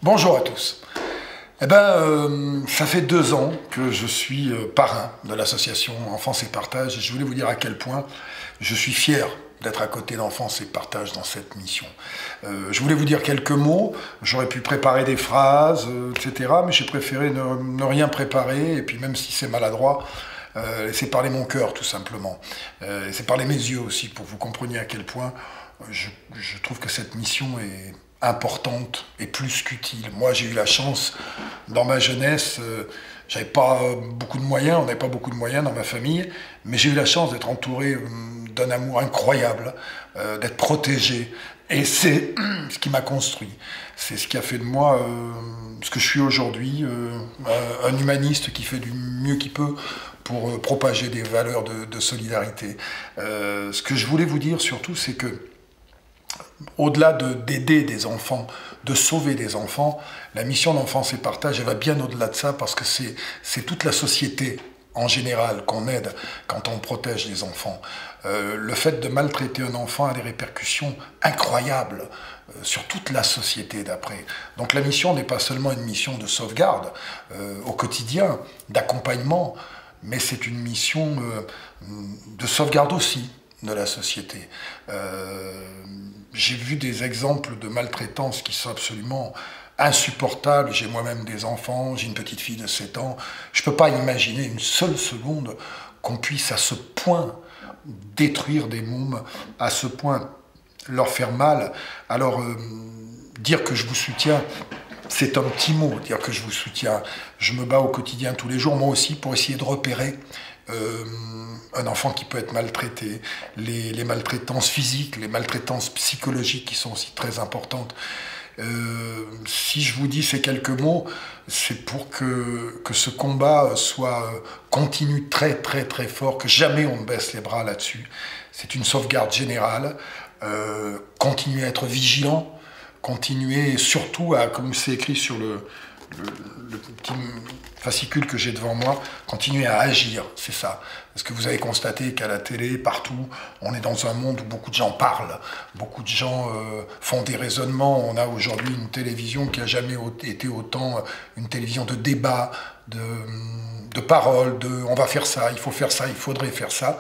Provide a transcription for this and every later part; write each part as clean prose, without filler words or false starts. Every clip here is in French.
Bonjour à tous. Ça fait 2 ans que je suis parrain de l'association Enfance et Partage et je voulais vous dire à quel point je suis fier d'être à côté d'Enfance et Partage dans cette mission. Je voulais vous dire quelques mots, j'aurais pu préparer des phrases, etc. Mais j'ai préféré ne rien préparer et puis même si c'est maladroit, laisser parler mon cœur tout simplement. Laisser parler mes yeux aussi pour que vous compreniez à quel point je trouve que cette mission est importante et plus qu'utile. Moi, j'ai eu la chance, dans ma jeunesse, j'avais pas beaucoup de moyens, on n'avait pas beaucoup de moyens dans ma famille, mais j'ai eu la chance d'être entouré d'un amour incroyable, d'être protégé. Et c'est ce qui m'a construit. C'est ce qui a fait de moi ce que je suis aujourd'hui, un humaniste qui fait du mieux qu'il peut pour propager des valeurs de solidarité. Ce que je voulais vous dire surtout, c'est que au-delà d'aider des enfants, de sauver des enfants, la mission d'Enfance et Partage, elle va bien au-delà de ça parce que c'est toute la société en général qu'on aide quand on protège les enfants. Le fait de maltraiter un enfant a des répercussions incroyables sur toute la société d'après. Donc la mission n'est pas seulement une mission de sauvegarde au quotidien, d'accompagnement, mais c'est une mission de sauvegarde aussi de la société. J'ai vu des exemples de maltraitance qui sont absolument insupportables. J'ai moi-même des enfants, j'ai une petite fille de 7 ans. Je ne peux pas imaginer une seule seconde qu'on puisse à ce point détruire des mômes, à ce point leur faire mal. Alors, dire que je vous soutiens, c'est un petit mot, dire que je vous soutiens. Je me bats au quotidien tous les jours, moi aussi, pour essayer de repérer un enfant qui peut être maltraité, les maltraitances physiques, les maltraitances psychologiques qui sont aussi très importantes. Si je vous dis ces quelques mots, c'est pour que ce combat continue très très très fort, que jamais on ne baisse les bras là-dessus. C'est une sauvegarde générale. Continuer à être vigilant, continuer surtout à, comme c'est écrit sur le petit fascicule que j'ai devant moi, continuer à agir, c'est ça. Parce que vous avez constaté qu'à la télé, partout, on est dans un monde où beaucoup de gens parlent, beaucoup de gens font des raisonnements. On a aujourd'hui une télévision qui n'a jamais été autant une télévision de débat, de paroles, on va faire ça, il faut faire ça, il faudrait faire ça.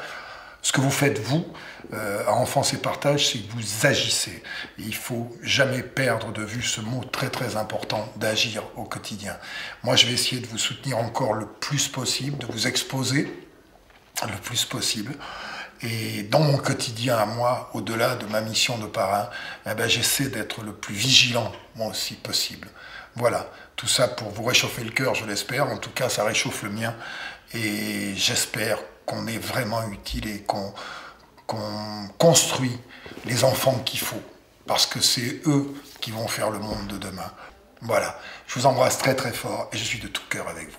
Ce que vous faites, vous, à Enfance et Partage, c'est que vous agissez. Et il ne faut jamais perdre de vue ce mot très très important d'agir au quotidien. Moi, je vais essayer de vous soutenir encore le plus possible, de vous exposer le plus possible. Et dans mon quotidien à moi, au-delà de ma mission de parrain, j'essaie d'être le plus vigilant, moi aussi, possible. Voilà, tout ça pour vous réchauffer le cœur, je l'espère. En tout cas, ça réchauffe le mien. Et j'espère qu'on est vraiment utile et qu'on construit les enfants qu'il faut. Parce que c'est eux qui vont faire le monde de demain. Voilà, je vous embrasse très très fort et je suis de tout cœur avec vous.